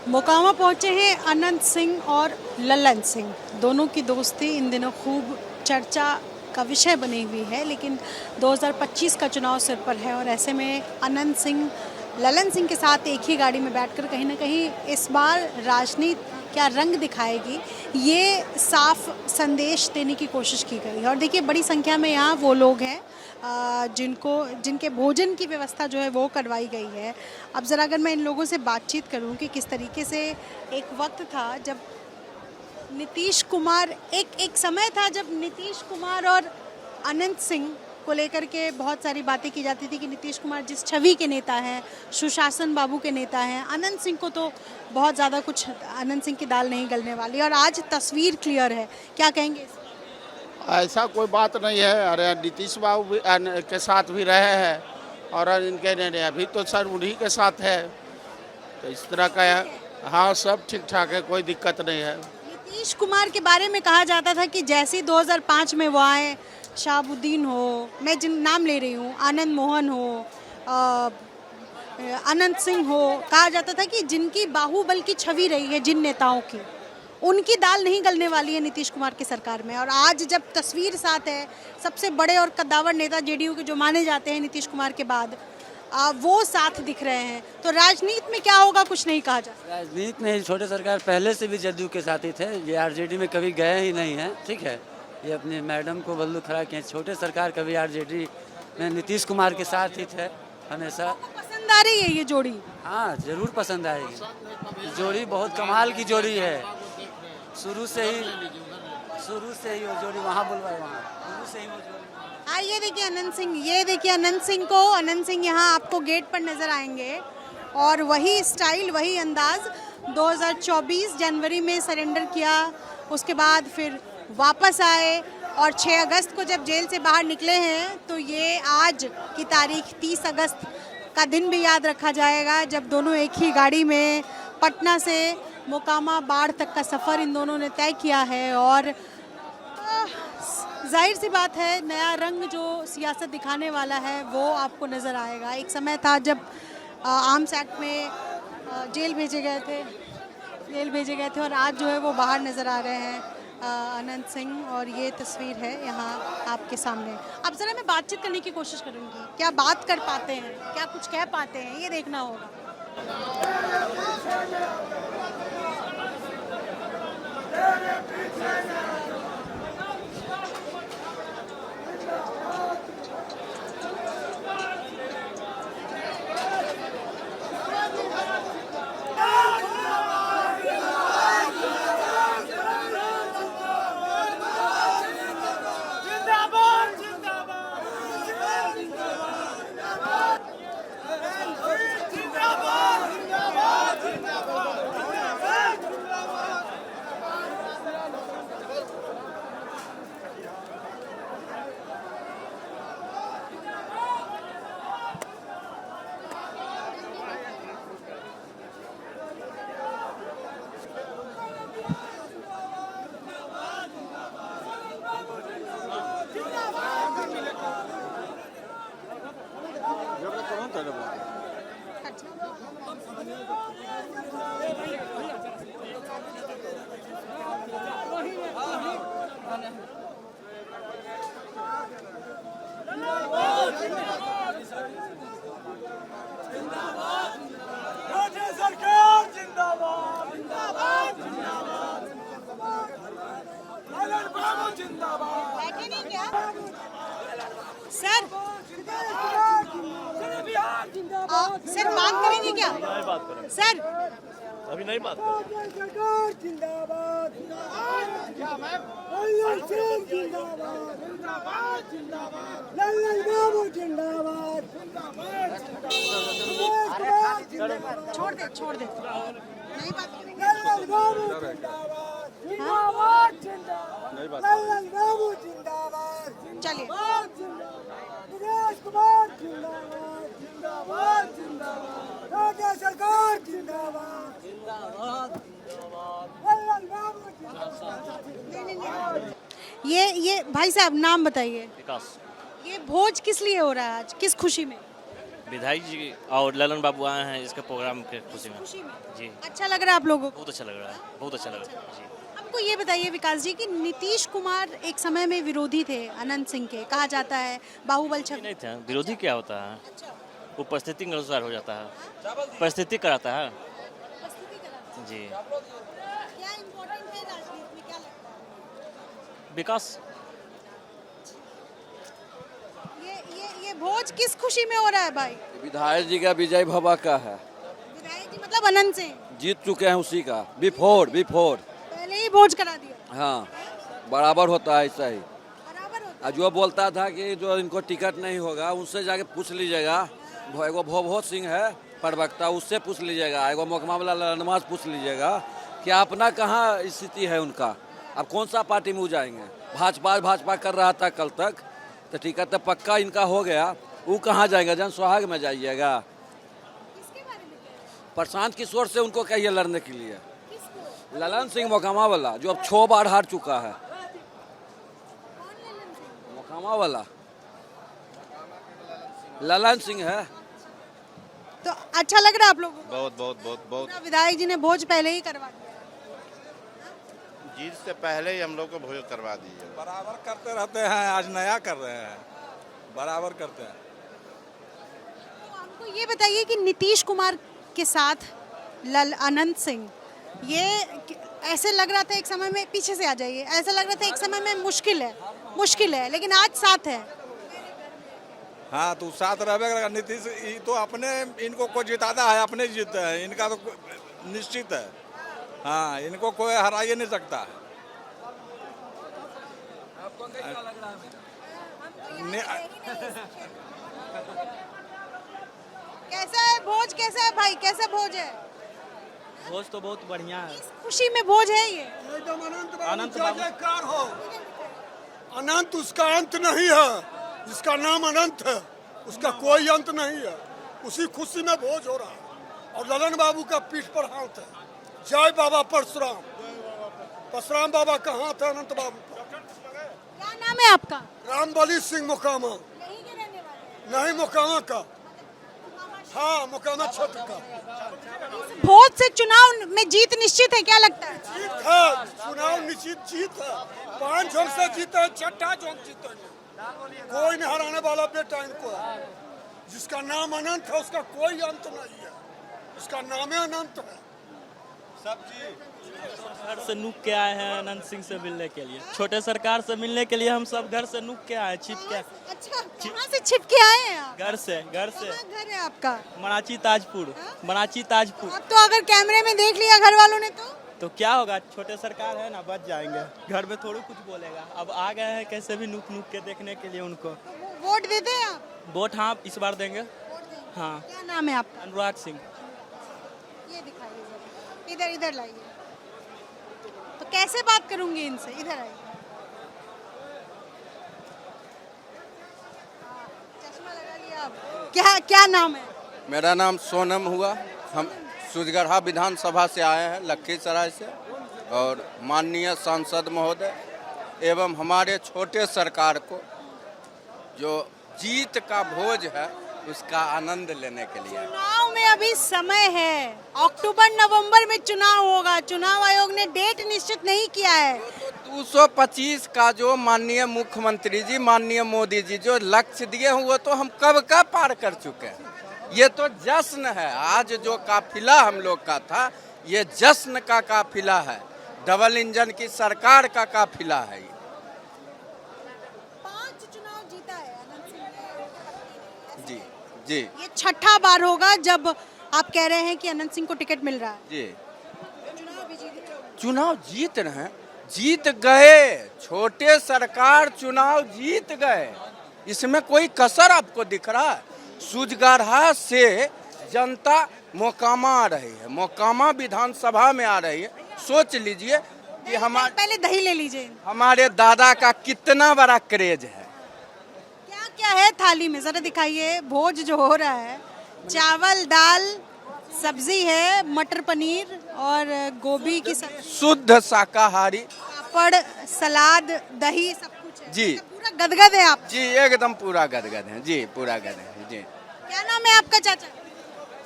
मोकामा पहुंचे हैं अनंत सिंह और ललन सिंह। दोनों की दोस्ती इन दिनों खूब चर्चा का विषय बनी हुई है, लेकिन 2025 का चुनाव सिर पर है और ऐसे में अनंत सिंह ललन सिंह के साथ एक ही गाड़ी में बैठकर कहीं ना कहीं इस बार राजनीति क्या रंग दिखाएगी, ये साफ संदेश देने की कोशिश की गई है। और देखिए, बड़ी संख्या में यहाँ वो लोग हैं जिनके भोजन की व्यवस्था जो है वो करवाई गई है। अब ज़रा अगर मैं इन लोगों से बातचीत करूं कि किस तरीके से एक वक्त था जब नीतीश कुमार एक समय था जब नीतीश कुमार और अनंत सिंह को लेकर के बहुत सारी बातें की जाती थी कि नीतीश कुमार जिस छवि के नेता हैं, सुशासन बाबू के नेता हैं, अनंत सिंह को तो बहुत ज़्यादा कुछ, अनंत सिंह की दाल नहीं गलने वाली। और आज तस्वीर क्लियर है, क्या कहेंगे इस पर? ऐसा कोई बात नहीं है। अरे नीतीश बाबू भी के साथ भी रहे हैं और इनके अभी तो सर उन्हीं के साथ है, तो इस तरह का है। हाँ, सब ठीक ठाक है, कोई दिक्कत नहीं है। नीतीश कुमार के बारे में कहा जाता था कि जैसे 2005 में वो आए, शहाबुद्दीन हो, मैं जिन नाम ले रही हूँ, आनंद मोहन हो, अनंत सिंह हो, कहा जाता था कि जिनकी बाहुबल की छवि रही है जिन नेताओं की, उनकी दाल नहीं गलने वाली है नीतीश कुमार की सरकार में। और आज जब तस्वीर साथ है, सबसे बड़े और कद्दावर नेता जेडीयू के जो माने जाते हैं नीतीश कुमार के बाद, वो साथ दिख रहे हैं, तो राजनीति में क्या होगा कुछ नहीं कहा जा सकता। राजनीति में छोटे सरकार पहले से भी जदयू के साथ ही थे, ये आरजेडी में कभी गए ही नहीं हैं, ठीक है। ये अपने मैडम को बल्लू खड़ा किए, छोटे सरकार कभी आरजेडी में नीतीश कुमार के साथ ही थे हमेशा। पसंद आ रही है ये जोड़ी? हाँ, जरूर पसंद आएगी। जोड़ी बहुत कमाल की जोड़ी है। शुरू से ही वो जोड़ी वहाँ बुलवाए, वहाँ शुरू से ही वो जोड़ी। ये देखिए अनंत सिंह, ये देखिए अनंत सिंह को, अनंत सिंह यहाँ आपको गेट पर नजर आएंगे और वही स्टाइल, वही अंदाज। 2024 जनवरी में सरेंडर किया, उसके बाद फिर वापस आए और 6 अगस्त को जब जेल से बाहर निकले हैं, तो ये आज की तारीख 30 अगस्त का दिन भी याद रखा जाएगा जब दोनों एक ही गाड़ी में पटना से मोकामा बाढ़ तक का सफ़र इन दोनों ने तय किया है। और जाहिर सी बात है, नया रंग जो सियासत दिखाने वाला है वो आपको नज़र आएगा। एक समय था जब आर्म्स एक्ट में जेल भेजे गए थे और आज जो है वो बाहर नज़र आ रहे हैं अनंत सिंह। और ये तस्वीर है यहाँ आपके सामने। अब ज़रा मैं बातचीत करने की कोशिश करूँगी, क्या बात कर पाते हैं, क्या कुछ कह पाते हैं, ये देखना होगा। बैठे नहीं क्या सर? सर बात करेंगे क्या? नहीं बात करें, सर अभी नहीं बात करें। छोड़ दे नहीं बात करेंगे। चलिए, ये भाई साहब नाम बताइए। विकास ये भोज किस लिए हो रहा है आज, किस खुशी में? विधायक जी और ललन बाबू आए हैं इसके प्रोग्राम के खुशी में। खुशी में जी अच्छा लग रहा है आप लोगों को? बहुत अच्छा लग रहा है, बहुत अच्छा लग रहा है जी। आपको ये बताइए विकास जी कि नीतीश कुमार एक समय में विरोधी थे अनंत सिंह के, कहा जाता है बाहुबल छवि। नहीं था विरोधी, क्या होता है वो परिस्थिति के अनुसार हो जाता है, परिस्थिति कराता है जी। क्या इम्पोर्टेंट है राजनीति में, क्या लगता है? विकास ये भोज किस खुशी में हो रहा है भाई? विधायक जी का विजय भवा का है, विधायक जी मतलब अनंत सिंह जीत चुके हैं उसी का बिफोर पहले ही भोज करा दिया। हाँ, बराबर होता है ऐसा ही। बराबर होता और जो बोलता था कि जो इनको टिकट नहीं होगा उनसे जाके पूछ लीजिएगा, एगो भोभोत सिंह है प्रवक्ता, उससे पूछ लीजिएगा, एगो मोकमा वाला नमाज पूछ लीजिएगा कि अपना कहाँ स्थिति है उनका, अब कौन सा पार्टी में वो जाएंगे। भाजपा कर रहा था कल तक, तो टिकट तो पक्का इनका हो गया, वो कहाँ जाएगा, जन सुहाग में जाइएगा। किसके बारे में कह रहे हैं? प्रशांत किशोर से उनको कहिए लड़ने के लिए। किसको? ललन सिंह मोकामा वाला जो अब 6 बार हार चुका है, कौन ललन सिंह? मोकामा वाला ललन सिंह है। तो अच्छा लग रहा है आप लोगों को? बहुत बहुत बहुत बहुत पूरा विधायक जी ने भोज पहले ही करवा दिया। जीत से पहले ही हम लोग को भोज करवा दीजिए। बराबर करते रहते हैं, आज नया कर रहे हैं, बराबर करते हैं। तो हमको ये बताइए कि नीतीश कुमार के साथ अनंत सिंह, ये ऐसे लग रहा था एक समय में, पीछे से आ जाइए, ऐसा लग रहा था एक समय में मुश्किल है लेकिन आज साथ है। हाँ, तो साथ रहेगा नीतीश, ये तो अपने इनको कोई जिताता है, अपने जीतते हैं, इनका तो निश्चित है। हाँ, इनको कोई हरा ही नहीं सकता है। आपको कैसा लग रहा है? कैसा है भोज, कैसा है भाई, कैसा भोज है? भोज तो बहुत बढ़िया है। इस खुशी में भोज है ये? एकदम अनंत जय बाबू। जयकार हो। अनंत उसका अंत नहीं है, जिसका नाम अनंत है उसका कोई अंत नहीं है। उसी खुशी में भोज हो रहा है और ललन बाबू का पीठ पर हाथ है। जय बाबा परशुराम बाबा का हाथ है अनंत बाबू पर। क्या नाम है आपका? रामबली सिंह मोकामा। यहीं के रहने वाले? नहीं, मोकामा का। हाँ, मोकामा क्षेत्र का। भोज से चुनाव में जीत निश्चित है, क्या लगता है? जीत है, चुनाव निश्चित जीत है। 5 झोंक से जीते हैं, 6ठा झोंक जीतेंगे। कोई नहीं हराने वाला बेटा इनको है। जिसका नाम अनंत है उसका कोई अंत नहीं है, उसका नाम अनंत है। घर से नुक के आए हैं अनंत सिंह से मिलने के लिए, छोटे सरकार से मिलने के लिए हम सब घर से नुक के आए, छिप के। अच्छा, कहाँ से छिप के आए हैं आप? घर से कहाँ घर है आपका? मराची ताजपुर। अब तो अगर कैमरे में देख लिया घर वालों ने तो क्या होगा, छोटे सरकार है ना, बच जाएंगे, घर में थोड़ी कुछ बोलेगा। अब आ गए हैं कैसे भी नुक के देखने के लिए उनको। वोट देते हैं आप? वोट हाँ इस बार देंगे। हाँ। क्या नाम है आपका? अनुराग सिंह। ये दिखाइए जरा, इधर लाइए। तो कैसे बात करूंगी इनसे, इधर आइए। चश्मा लगा लिया आप। क्या नाम है? मेरा नाम सोनम हुआ। हम सूजगढ़ा विधानसभा से आए हैं, लखीसराय से, और माननीय सांसद महोदय एवं हमारे छोटे सरकार को जो जीत का भोज है उसका आनंद लेने के लिए। चुनाव में अभी समय है, अक्टूबर नवंबर में चुनाव होगा। चुनाव आयोग ने डेट निश्चित नहीं किया है। तो 225 का जो माननीय मुख्यमंत्री जी, माननीय मोदी जी जो लक्ष्य दिए हैं वो तो हम कब का पार कर चुके हैं। ये तो जश्न है। आज जो काफिला हम लोग का था, ये जश्न का काफिला है, डबल इंजन की सरकार का काफिला है। 5 चुनाव जीता है अनंत सिंह ने। जी जी ये 6ठा बार होगा जब आप कह रहे हैं कि अनंत सिंह को टिकट मिल रहा है। जी। चुनाव भी जीत रहे हैं। चुनाव जीत रहे हैं, जीत गए। छोटे सरकार चुनाव जीत गए, इसमें कोई कसर आपको दिख रहा है? सूजगढ़ा से जनता मोकामा आ रही है, मोकामा विधानसभा में आ रही है। सोच लीजिए कि पहले दही ले लीजिए। हमारे दादा का कितना बड़ा क्रेज है। क्या क्या है थाली में, जरा दिखाइए। भोज जो हो रहा है, चावल, दाल, सब्जी है, मटर पनीर और गोभी की सब्जी, शुद्ध शाकाहारी, पापड़, सलाद, दही, सब कुछ है। जी। पूरा गदगद है आप। जी एकदम पूरा गदगद है जी, पूरा गदगद है जी। क्या नाम है आपका चाचा?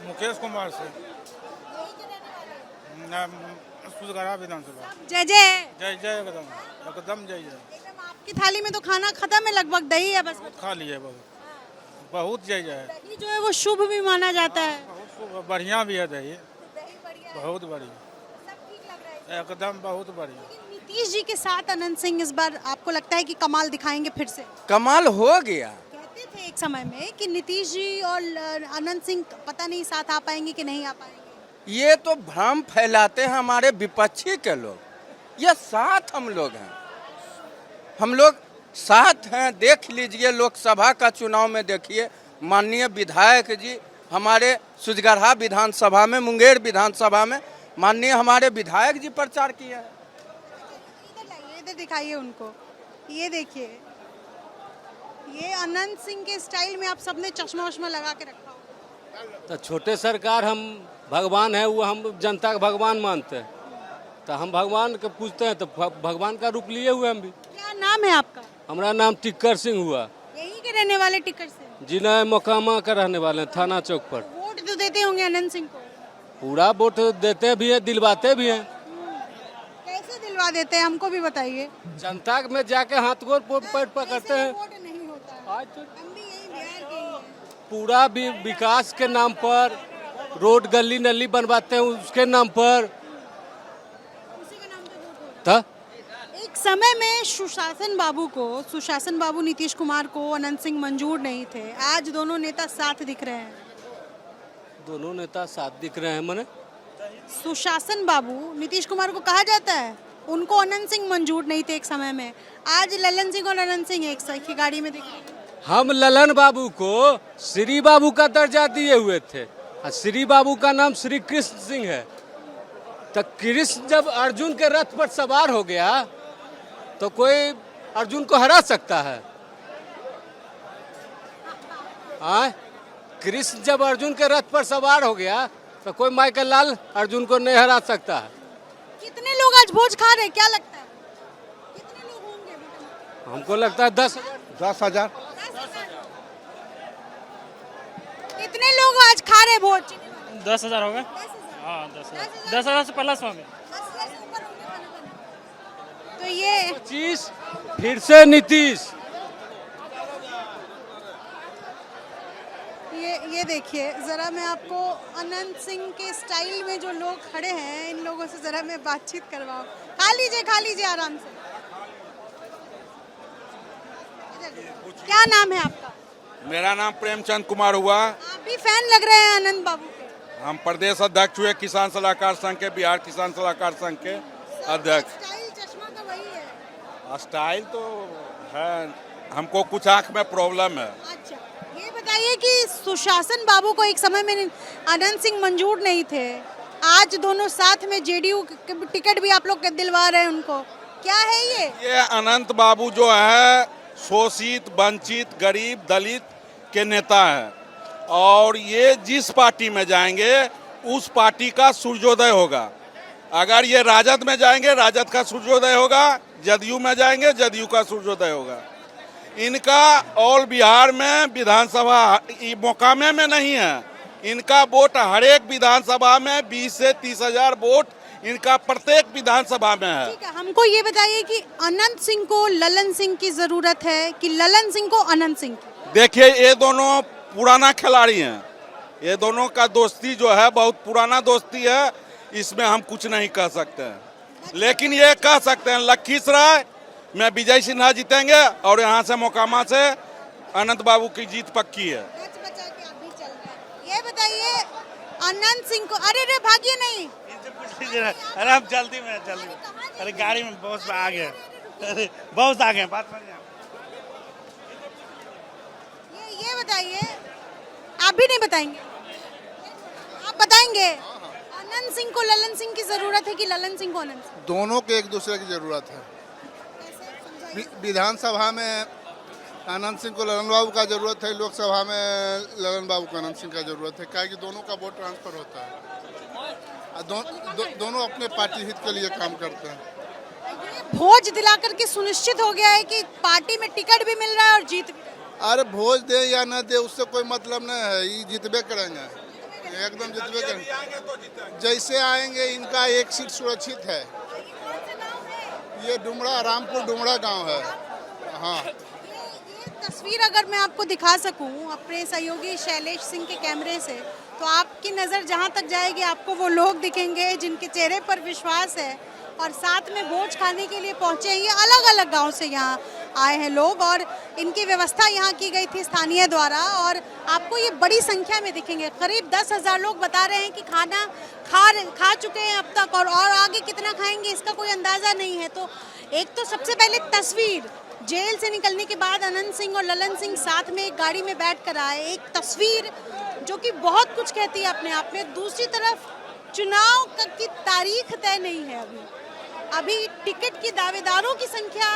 मुकेश कुमार से सुजगरा विधानसभा। जय जय। जय जय एकदम एकदम जय जय। एकदम आपकी थाली में तो खाना खत्म है लगभग, दही है बस। खा लिए बहुत जय जय। दही जो है वो शुभ भी माना जाता है। बहुत बढ़िया भी है दही, बहुत बढ़िया, एकदम बहुत बढ़िया। नीतीश जी के साथ अनंत सिंह इस बार आपको लगता है कि कमाल दिखाएंगे फिर से? कमाल हो गया। कहते थे एक समय में कि नीतीश जी और अनंत सिंह पता नहीं साथ आ पाएंगे कि नहीं आ पाएंगे। ये तो भ्रम फैलाते हैं हमारे विपक्षी के लोग। ये साथ हम लोग हैं, हम लोग साथ हैं। देख लीजिए लोकसभा का चुनाव में, देखिए माननीय विधायक जी हमारे सुजगरहा विधानसभा में, मुंगेर विधानसभा में माननीय हमारे विधायक जी प्रचार किए हैं। इधर दिखाइए उनको, ये देखिए, ये अनंत सिंह के स्टाइल में आप सबने चश्मा वश्मा लगा के रखा हो। तो छोटे सरकार हम भगवान है, वो हम जनता का भगवान मानते हैं, तो हम भगवान को पूछते हैं, तो भगवान का रूप लिए हुए हम भी। क्या नाम है आपका? हमारा नाम टिक्कर सिंह हुआ। यहीं के रहने वाले टिक्कर सिंह? जी नहीं, मोकामा का रहने वाले हैं, थाना चौक पर। वोट तो देते होंगे अनंत सिंह को? पूरा वोट देते भी हैं, दिलवाते भी हैं। कैसे दिलवा देते हैं, हमको भी बताइए। जनता में जाके हाथ गोर पैर पकड़ते हैं। वोट नहीं होता है। आज तो हम भी यही बिहार के ही हैं। पूरा भी विकास के नाम पर रोड गली नली बनवाते हैं, उसके नाम पर। उसी के नाम पे वोट होता है। एक समय में सुशासन बाबू नीतीश कुमार को अनंत सिंह मंजूर नहीं थे। आज दोनों नेता साथ दिख रहे हैं। दोनों नेता साथ दिख रहे हैं। मने सुशासन बाबू नीतीश कुमार को कहा जाता है, उनको अनंत सिंह मंजूर नहीं थे एक समय में। आज ललन सिंह और अनंत सिंह एक साथ की गाड़ी में दिख रहे हैं। हम ललन बाबू को श्री बाबू का दर्जा दिए हुए थे, और श्री बाबू का नाम श्री कृष्ण सिंह है। तो कृष्ण जब अर्जुन के रथ पर सवार हो गया, तो कोई अर्जुन को हरा सकता है? कृष्ण जब अर्जुन के रथ पर सवार हो गया, तो कोई माइकल लाल अर्जुन को नहीं हरा सकता है। कितने लोग आज भोज खा रहे हैं, क्या लगता है? कितने लोग होंगे? हमको लगता है 10,000। कितने लोग आज खा रहे भोज? 10,000 हो गए। हाँ 10,000 से प्लस होंगे। तो ये 25 फिर से नीतीश। ये देखिए जरा, मैं आपको अनंत सिंह के स्टाइल में जो लोग खड़े हैं, इन लोगों से जरा मैं बातचीत करवाऊं। खा लीजिए आराम से। क्या नाम है आपका? मेरा नाम प्रेमचंद कुमार हुआ। आप भी फैन लग रहे हैं अनंत बाबू के। हम प्रदेश अध्यक्ष हुए किसान सलाहकार संघ के, बिहार किसान सलाहकार संघ के अध्यक्ष। स्टाइल चश्मा का वही है। स्टाइल तो है, हमको कुछ आँख में प्रॉब्लम है। अच्छा, ये बताइए कि सुशासन बाबू को एक समय में अनंत सिंह मंजूर नहीं थे, आज दोनों साथ में जेडीयू टिकट भी आप लोग दिलवा रहे हैं उनको, क्या है ये अनंत बाबू जो है शोषित, वंचित, गरीब, दलित के नेता हैं, और ये जिस पार्टी में जाएंगे उस पार्टी का सूर्योदय होगा। अगर ये राजद में जाएंगे, राजद का सूर्योदय होगा, जदयू में जाएंगे, जदयू का सूर्योदय होगा। इनका ऑल बिहार में विधानसभा मोकामे में नहीं है, इनका वोट हर एक विधानसभा में 20 से 30,000 वोट इनका प्रत्येक विधानसभा में है। ठीक है, हमको ये बताइए कि अनंत सिंह को ललन सिंह की जरूरत है कि ललन सिंह को अनंत सिंह की? देखिए ये दोनों पुराना खिलाड़ी हैं, ये दोनों का दोस्ती जो है बहुत पुराना दोस्ती है, इसमें हम कुछ नहीं कह सकते हैं। लेकिन ये कह सकते हैं लखीसराय में विजय सिन्हा जीतेंगे, और यहाँ से मोकामा से अनंत बाबू की जीत पक्की है। ये बताइए अनंत सिंह को, अरे भागिए नहीं, अरे हम जल्दी में अरे गाड़ी में बहुत आ गए, अरे बहुत आ गए। बात ये बताइए, आप भी नहीं बताएंगे? आप बताएंगे अनंत सिंह को ललन सिंह की जरूरत है कि ललन सिंह को अनंत सिंह? दोनों के एक दूसरे की जरूरत है। विधानसभा में अनंत सिंह को ललन बाबू का जरूरत है, लोकसभा में ललन बाबू को अनंत सिंह का जरूरत है, क्या कि दोनों का वोट ट्रांसफर होता है, दोनों अपने पार्टी हित के लिए काम करते हैं। भोज दिला करके सुनिश्चित हो गया है कि पार्टी में टिकट भी मिल रहा है और जीत भी। अरे भोज दे या न दे उससे कोई मतलब नहीं है, ये जितबे करेंगे, एकदम जितबे करेंगे। जैसे आएंगे इनका एक सीट सुरक्षित है। ये डुमरा, रामपुर डुमरा गांव है। हाँ, तस्वीर अगर मैं आपको दिखा सकूं अपने सहयोगी शैलेश सिंह के कैमरे से, तो आपकी नज़र जहां तक जाएगी आपको वो लोग दिखेंगे जिनके चेहरे पर विश्वास है और साथ में भोज खाने के लिए पहुंचे हैं। ये अलग अलग गांव से यहाँ आए हैं लोग और इनकी व्यवस्था यहाँ की गई थी स्थानीय द्वारा और आपको ये बड़ी संख्या में दिखेंगे। करीब 10,000 लोग बता रहे हैं कि खाना खा चुके हैं अब तक और आगे कितना खाएंगे इसका कोई अंदाज़ा नहीं है। तो एक तो सबसे पहले तस्वीर, जेल से निकलने के बाद अनंत सिंह और ललन सिंह साथ में एक गाड़ी में बैठ कर आए, एक तस्वीर जो कि बहुत कुछ कहती है अपने आप में। दूसरी तरफ चुनाव की तारीख तय नहीं है अभी टिकट की दावेदारों की संख्या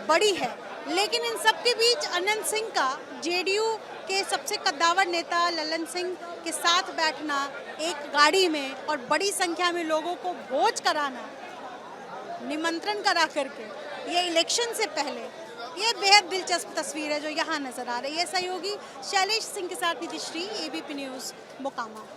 बड़ी है, लेकिन इन सब के बीच अनंत सिंह का जेडीयू के सबसे कद्दावर नेता ललन सिंह के साथ बैठना एक गाड़ी में और बड़ी संख्या में लोगों को भोज कराना, निमंत्रण करा करके, ये इलेक्शन से पहले, ये बेहद दिलचस्प तस्वीर है जो यहाँ नजर आ रही है। सहयोगी शैलेश सिंह के साथ नितिश्री, एबीपी न्यूज़, मोकामा।